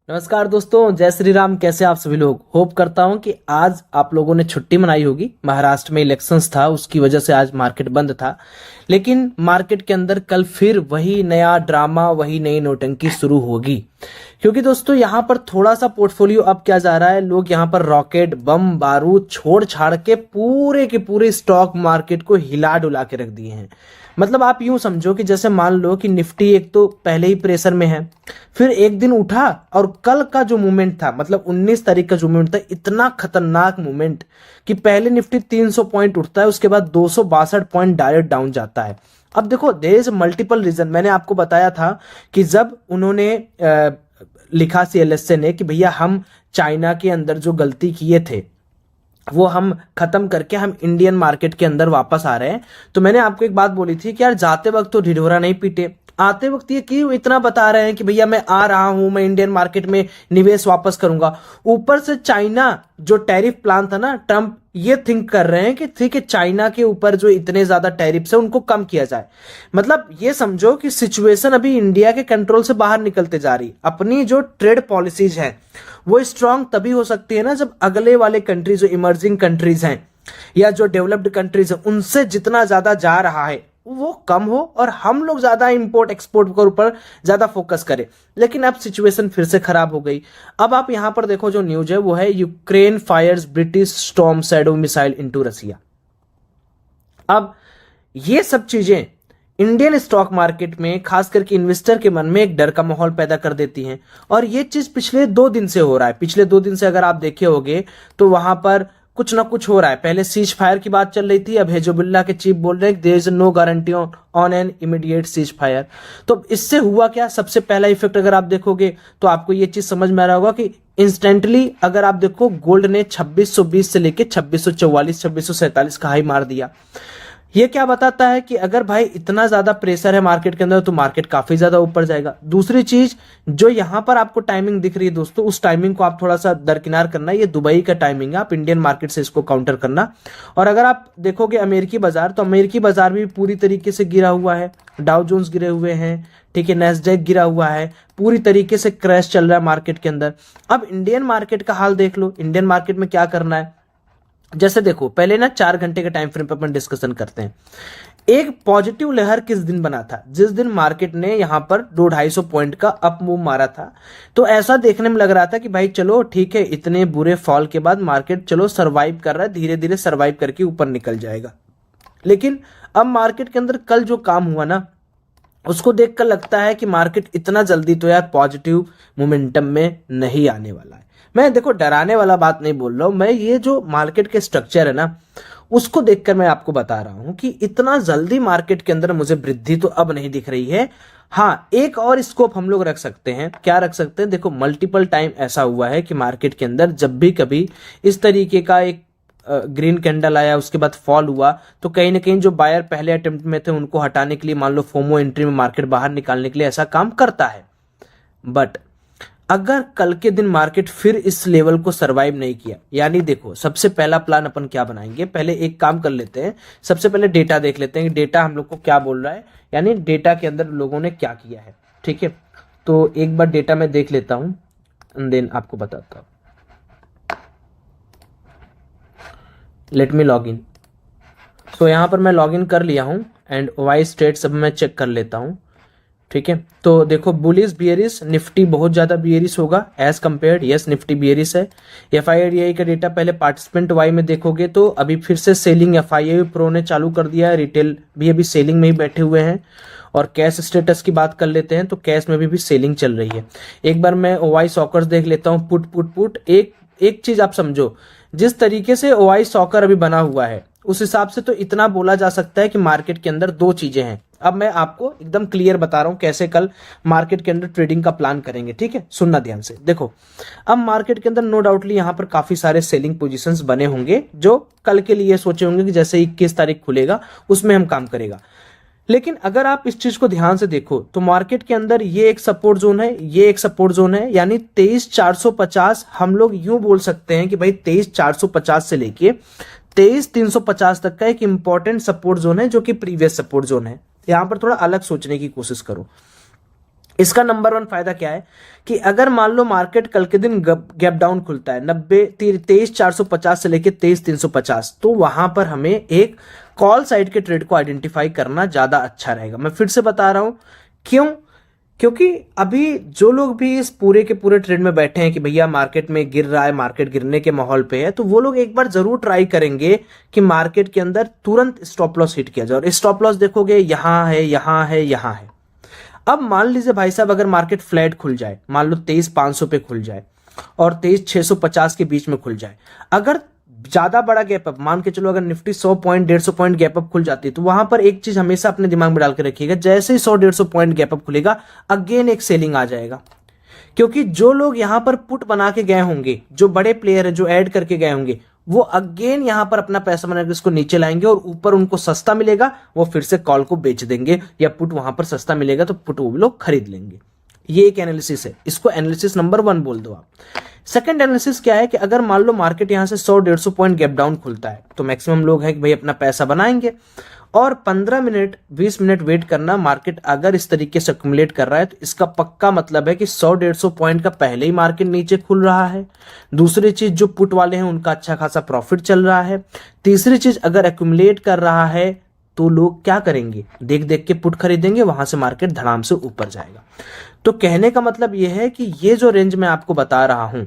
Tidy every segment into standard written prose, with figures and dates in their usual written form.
नमस्कार दोस्तों, जय श्री राम। कैसे आप सभी लोग? होप करता हूं कि आज आप लोगों ने छुट्टी मनाई होगी। महाराष्ट्र में इलेक्शंस था, उसकी वजह से आज मार्केट बंद था। लेकिन मार्केट के अंदर कल फिर वही नया ड्रामा, वही नई नौटंकी शुरू होगी। क्योंकि दोस्तों यहाँ पर थोड़ा सा पोर्टफोलियो अब क्या जा रहा है, लोग यहाँ पर रॉकेट बम बारूद छोड़ छाड़ के पूरे स्टॉक मार्केट को हिला डुला के रख दिए हैं। मतलब आप यूं समझो कि जैसे मान लो कि निफ्टी एक तो पहले ही प्रेशर में है, फिर एक दिन उठा और कल का जो मूवमेंट था, मतलब 19 तारीख का जो मूवमेंट था, इतना खतरनाक मूवमेंट कि पहले निफ्टी 300 पॉइंट उठता है, उसके बाद 262 पॉइंट डायरेक्ट डाउन जाता है। अब देखो, देयर इज मल्टीपल रीजन। मैंने आपको बताया था कि जब उन्होंने लिखा सीएलएसए ने कि भैया हम चाइना के अंदर जो गलती किए थे वो हम खत्म करके हम इंडियन मार्केट के अंदर वापस आ रहे हैं, तो मैंने आपको एक बात बोली थी कि यार जाते वक्त तो ढिढोरा नहीं पीटे, आते वक्त ये क्यों इतना बता रहे हैं कि भैया मैं आ रहा हूं, मैं इंडियन मार्केट में निवेश वापस करूंगा। ऊपर से चाइना जो टैरिफ प्लान था ना, ट्रंप ये थिंक कर रहे हैं कि ठीक है, चाइना के ऊपर जो इतने ज्यादा टैरिफ्स है उनको कम किया जाए। मतलब ये समझो कि सिचुएशन अभी इंडिया के कंट्रोल से बाहर निकलते जा रही। अपनी जो ट्रेड पॉलिसीज है वो स्ट्रांग तभी हो सकती है ना जब अगले वाले कंट्रीज, जो इमर्जिंग कंट्रीज हैं या जो डेवलप्ड कंट्रीज हैं, उनसे जितना ज्यादा जा रहा है वो कम हो और हम लोग ज्यादा इंपोर्ट एक्सपोर्ट के ऊपर ज्यादा फोकस करें। लेकिन अब सिचुएशन फिर से खराब हो गई। अब आप यहां पर देखो, जो न्यूज है वो है Ukraine fires British Storm Shadow missile into Russia. अब ये सब चीजें इंडियन स्टॉक मार्केट में खास करके इन्वेस्टर के मन में एक डर का माहौल पैदा कर देती हैं। और ये चीज पिछले 2 दिन से हो रहा है। पिछले 2 दिन से अगर आप देखे होंगे तो वहां पर कुछ ना कुछ हो रहा है। पहले सीज फायर की बात चल रही थी, अब हिजबुल्लाह के चीफ बोल रहे हैं there is no guarantee on an immediate ceasefire. तो इससे हुआ क्या, सबसे पहला इफेक्ट अगर आप देखोगे तो आपको ये चीज समझ में आ रहा होगा कि इंस्टेंटली अगर आप देखो, गोल्ड ने 2620 से लेके 2644 2647 का हाई मार दिया। ये क्या बताता है कि अगर भाई इतना ज्यादा प्रेशर है मार्केट के अंदर तो मार्केट काफी ज्यादा ऊपर जाएगा। दूसरी चीज जो यहां पर आपको टाइमिंग दिख रही है दोस्तों, उस टाइमिंग को आप थोड़ा सा दरकिनार करना। ये दुबई का टाइमिंग है, आप इंडियन मार्केट से इसको काउंटर करना। और अगर आप देखोगे अमेरिकी बाजार, तो अमेरिकी बाजार भी पूरी तरीके से गिरा हुआ है। डाउ जोन्स गिरे हुए हैं, ठीक है, नैस्डैक गिरा हुआ है, पूरी तरीके से क्रैश चल रहा है मार्केट के अंदर। अब इंडियन मार्केट का हाल देख लो। इंडियन मार्केट में क्या करना है, जैसे देखो पहले ना 4 घंटे के टाइम फ्रेम पर अपन डिस्कशन करते हैं। एक पॉजिटिव लहर किस दिन बना था, जिस दिन मार्केट ने यहां पर 200-250 पॉइंट का अप मूव मारा था। तो ऐसा देखने में लग रहा था कि भाई चलो ठीक है, इतने बुरे फॉल के बाद मार्केट चलो सरवाइव कर रहा है, धीरे धीरे सरवाइव करके ऊपर निकल जाएगा। लेकिन अब मार्केट के अंदर कल जो काम हुआ ना, उसको देखकर लगता है कि मार्केट इतना जल्दी तो यार पॉजिटिव मोमेंटम में नहीं आने वाला है। मैं देखो डराने वाला बात नहीं बोल रहा हूं, मैं ये जो मार्केट के स्ट्रक्चर है ना, उसको देखकर मैं आपको बता रहा हूं कि इतना जल्दी मार्केट के अंदर मुझे वृद्धि तो अब नहीं दिख रही है। हाँ, एक और स्कोप हम लोग रख सकते हैं। क्या रख सकते हैं? देखो मल्टीपल टाइम ऐसा हुआ है कि मार्केट के अंदर जब भी कभी इस तरीके का एक ग्रीन कैंडल आया, उसके बाद फॉल हुआ, तो कहीं ना कहीं जो बायर पहले अटेम्प्ट में थे उनको हटाने के लिए, मान लो फोमो एंट्री में मार्केट बाहर निकालने के लिए ऐसा काम करता है। बट अगर कल के दिन मार्केट फिर इस लेवल को सरवाइव नहीं किया, यानी देखो सबसे पहला प्लान अपन क्या बनाएंगे, पहले एक काम कर लेते हैं, सबसे पहले डेटा देख लेते हैं कि डेटा हम लोग को क्या बोल रहा है, यानी डेटा के अंदर लोगों ने क्या किया है। ठीक है, तो एक बार डेटा में देख लेता हूं, देन आपको बताता हूं। Let me log in. तो यहां पर मैं लॉग इन कर लिया हूं एंड वाई स्टेट सब मैं चेक कर लेता हूं। ठीक है, तो देखो बुलिश बियरिश, निफ्टी बहुत ज्यादा बियरिश होगा as compared. Yes, Nifty bearish है। एफआईआई का डेटा पहले पार्टिसिपेंट वाई में देखोगे तो अभी फिर से सेलिंग एफआईआई प्रो ने चालू कर दिया है, रिटेल भी अभी सेलिंग में ही बैठे हुए हैं। और कैश स्टेटस की बात कर लेते हैं तो कैश में भी सेलिंग चल रही है। एक बार मैं ओवाई सॉकर्स देख लेता हूँ, पुट। एक चीज आप समझो, जिस तरीके से ओवाई सॉकर अभी बना हुआ है उस हिसाब से तो इतना बोला जा सकता है कि मार्केट के अंदर 2 चीजें हैं। अब मैं आपको एकदम क्लियर बता रहा हूं कैसे कल मार्केट के अंदर ट्रेडिंग का प्लान करेंगे। ठीक है, सुनना ध्यान से। देखो अब मार्केट के अंदर नो डाउटली यहां पर काफी सारे सेलिंग पोजीशंस बने होंगे जो कल के लिए सोचे होंगे कि जैसे 21 तारीख खुलेगा उसमें हम काम करेगा। लेकिन अगर आप इस चीज को ध्यान से देखो तो मार्केट के अंदर ये एक सपोर्ट जोन है, ये एक सपोर्ट जोन है, यानी 23,450 हम लोग यूं बोल सकते हैं कि भाई 23,450 से लेके 23,350 तक का एक इंपॉर्टेंट सपोर्ट जोन है, जो कि प्रीवियस सपोर्ट जोन है। यहां पर थोड़ा अलग सोचने की कोशिश करो। इसका नंबर 1 फायदा क्या है कि अगर मान लो मार्केट कल के दिन गैप डाउन खुलता है 23,450 से लेके 23,350, तो वहां पर हमें एक कॉल साइड के ट्रेड को आइडेंटिफाई करना ज्यादा अच्छा रहेगा। मैं फिर से बता रहा हूं क्यों, क्योंकि अभी जो लोग भी इस पूरे के पूरे ट्रेड में बैठे हैं कि भैया मार्केट में गिर रहा है, मार्केट गिरने के माहौल पे है, तो वो लोग एक बार जरूर ट्राई करेंगे कि मार्केट के अंदर तुरंत स्टॉप लॉस हिट किया जाए। और स्टॉप लॉस देखोगे यहां है, यहां है, यहां है। अब मान लीजिए भाई साहब अगर मार्केट फ्लैट खुल जाए, मान लो 23,500 पे खुल जाए और 23,650 के बीच में खुल जाए, अगर ज्यादा बड़ा गैप अप, मान के चलो अगर Nifty 100 point 150 point gap up खुल जाती है, तो वहां पर एक चीज हमेशा अपने दिमाग में डाल के रखिएगा, जैसे ही 100-150 पॉइंट गैप अप खुलेगा अगेन एक सेलिंग आ जाएगा। क्योंकि जो लोग यहां पर पुट बना के गए होंगे, जो बड़े प्लेयर है जो ऐड करके गए होंगे, वो अगेन यहां पर अपना पैसा बनाकर इसको नीचे लाएंगे और ऊपर उनको सस्ता मिलेगा, वो फिर से कॉल को बेच देंगे, या पुट वहां पर सस्ता मिलेगा तो पुट वो लोग खरीद लेंगे। ये एक एनालिसिस है, इसको एनालिसिस नंबर 1 बोल दो आप। सेकंड एनालिसिस क्या है कि अगर मान लो मार्केट यहां से 100-150 पॉइंट गैप डाउन खुलता है, तो मैक्सिमम लोग हैं कि भाई अपना पैसा बनाएंगे और 15 मिनट 20 मिनट वेट करना। मार्केट अगर इस तरीके से अक्यूमुलेट कर रहा है तो इसका पक्का मतलब है कि 100-150 पॉइंट का पहले ही मार्केट नीचे खुल रहा है। दूसरी चीज, जो पुट वाले हैं उनका अच्छा खासा प्रॉफिट चल रहा है। तीसरी चीज, अगर अक्यूमुलेट कर रहा है तो लोग क्या करेंगे, देख देख के पुट खरीदेंगे, वहां से मार्केट धड़ाम से ऊपर जाएगा। तो कहने का मतलब यह है कि ये जो रेंज मैं आपको बता रहा हूं,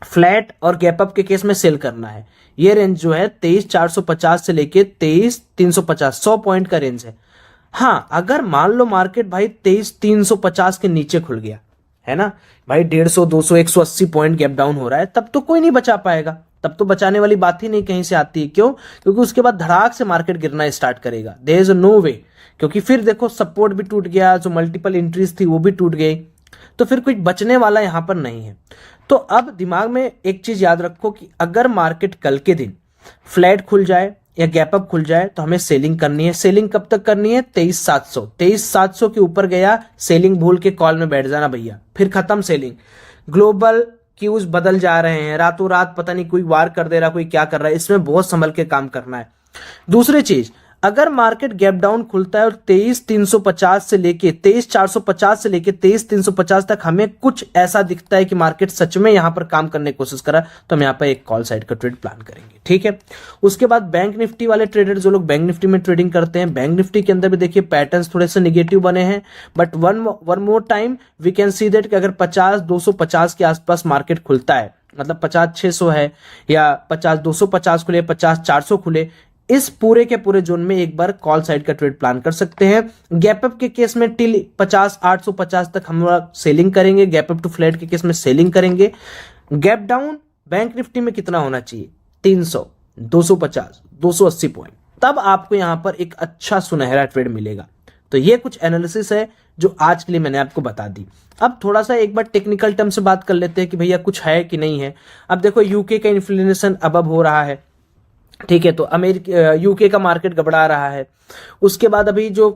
फ्लैट और गैप अप के केस में सेल करना है, ये रेंज जो है 23,450 से लेके 23,350, 100 पॉइंट का रेंज है। हां, अगर मान लो मार्केट भाई 23,350 के नीचे खुल गया है ना भाई, 150, 200, 180 पॉइंट गैप डाउन हो रहा है, तब तो कोई नहीं बचा पाएगा, तब तो बचाने वाली बात ही नहीं कहीं से आती है। क्यों? क्योंकि उसके बाद धड़ाक से मार्केट गिरना स्टार्ट करेगा। देयर इज नो वे, क्योंकि फिर देखो सपोर्ट भी टूट गया, जो मल्टीपल एंट्रीज थी वो भी टूट गई, तो फिर कुछ बचने वाला यहां पर नहीं है। तो अब दिमाग में एक चीज याद रखो कि अगर मार्केट कल के दिन फ्लैट खुल जाए या गैप अप खुल जाए तो हमें सेलिंग करनी है। सेलिंग कब तक करनी है? 23,700 के ऊपर गया, सेलिंग भूल के कॉल में बैठ जाना भैया, फिर खत्म सेलिंग। ग्लोबल क्यूज बदल जा रहे हैं, रातों रात पता नहीं कोई वार कर दे रहा, कोई क्या कर रहा है, इसमें बहुत संभल के काम करना है। दूसरी चीज, अगर मार्केट गैप डाउन खुलता है और 23,350 से लेके 23,450 से लेके 23,350 तक हमें कुछ ऐसा दिखता है कि मार्केट सच में यहां पर काम करने की कोशिश कर रहा है, तो हम यहां पर एक कॉल साइड का ट्रेड प्लान करेंगे। ठीक है, उसके बाद बैंक निफ्टी वाले ट्रेडर, जो लोग बैंक निफ्टी में ट्रेडिंग करते हैं, बैंक निफ्टी के अंदर भी देखिए पैटर्न्स थोड़े से निगेटिव बने हैं, but one more time we can see that कि अगर 50,250 के आसपास मार्केट खुलता है, मतलब 50,600 है या 50,250 खुले, 50,400 खुले, इस पूरे के पूरे जोन में एक बार कॉल साइड का ट्रेड प्लान कर सकते हैं। गैप अप के केस में टिल 50,850 तक हम लोग सेलिंग करेंगे, गैप अप टू फ्लैट के केस में सेलिंग करेंगे। गैप डाउन बैंक निफ्टी में कितना होना चाहिए? 300, 250, 280 पॉइंट, तब आपको यहां पर एक अच्छा सुनहरा ट्रेड मिलेगा। तो ये कुछ एनालिसिस है जो आज के लिए मैंने आपको बता दी। अब थोड़ा सा एक बार टेक्निकल टर्म से बात कर लेते हैं कि भैया कुछ है कि नहीं है। अब देखो यूके का इन्फ्लेशन अब हो रहा है, ठीक है, तो यूके का मार्केट घबरा रहा है। उसके बाद अभी जो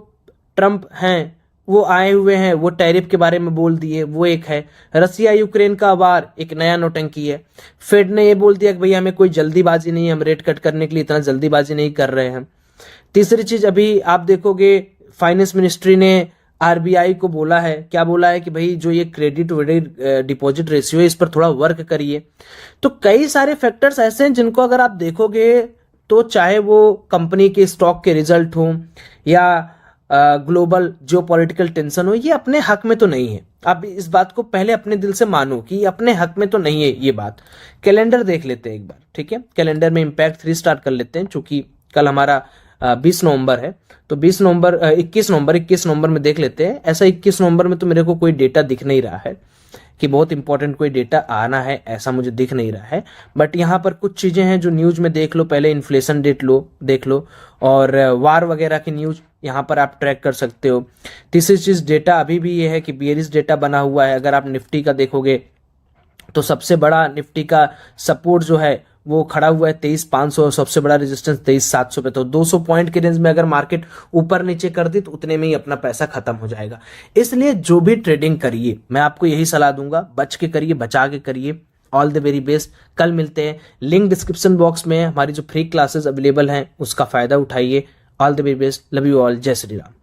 ट्रंप हैं वो आए हुए हैं, वो टैरिफ के बारे में बोल दिए, वो एक है। रसिया यूक्रेन का वार एक नया नौटंकी है। फेड ने ये बोल दिया कि भैया हमें कोई जल्दीबाजी नहीं है, हम रेट कट करने के लिए इतना जल्दीबाजी नहीं कर रहे हैं। तीसरी चीज, अभी आप देखोगे फाइनेंस मिनिस्ट्री ने आरबीआई को बोला है, क्या बोला है कि भाई जो ये क्रेडिट डिपॉजिट रेशियो है इस पर थोड़ा वर्क करिए। तो कई सारे फैक्टर्स ऐसे हैं जिनको अगर आप देखोगे तो चाहे वो कंपनी के स्टॉक के रिजल्ट हो या ग्लोबल जियोपॉलिटिकल टेंशन हो, ये अपने हक में तो नहीं है। आप इस बात को पहले अपने दिल से मानो कि अपने हक में तो नहीं है ये बात। कैलेंडर देख लेते हैं एक बार, ठीक है, कैलेंडर में इम्पैक्ट 3 स्टार्ट कर लेते हैं, चूंकि कल हमारा 20 नवंबर है, तो 21 नवंबर में देख लेते हैं। ऐसा 21 नवंबर में तो मेरे को कोई डेटा दिख नहीं रहा है कि बहुत इंपॉर्टेंट कोई डेटा आना है, ऐसा मुझे दिख नहीं रहा है। बट यहाँ पर कुछ चीजें हैं जो न्यूज में देख लो, पहले इन्फ्लेशन डेट देख लो, और वार वगैरह की न्यूज यहाँ पर आप ट्रैक कर सकते हो। तीसरी चीज, डेटा अभी भी ये है कि बेयरिश डेटा बना हुआ है। अगर आप निफ्टी का देखोगे तो सबसे बड़ा निफ्टी का सपोर्ट जो है वो खड़ा हुआ है 23,500 और सबसे बड़ा रेजिस्टेंस 23,700 पे। तो 200 पॉइंट के रेंज में अगर मार्केट ऊपर नीचे कर दी तो उतने में ही अपना पैसा खत्म हो जाएगा। इसलिए जो भी ट्रेडिंग करिए, मैं आपको यही सलाह दूंगा, बच के करिए, बचा के करिए। All the very best. कल मिलते हैं। लिंक डिस्क्रिप्शन बॉक्स में हमारी जो फ्री क्लासेस अवेलेबल हैं उसका फायदा उठाइए। All the very best. Love you all. जय श्री राम।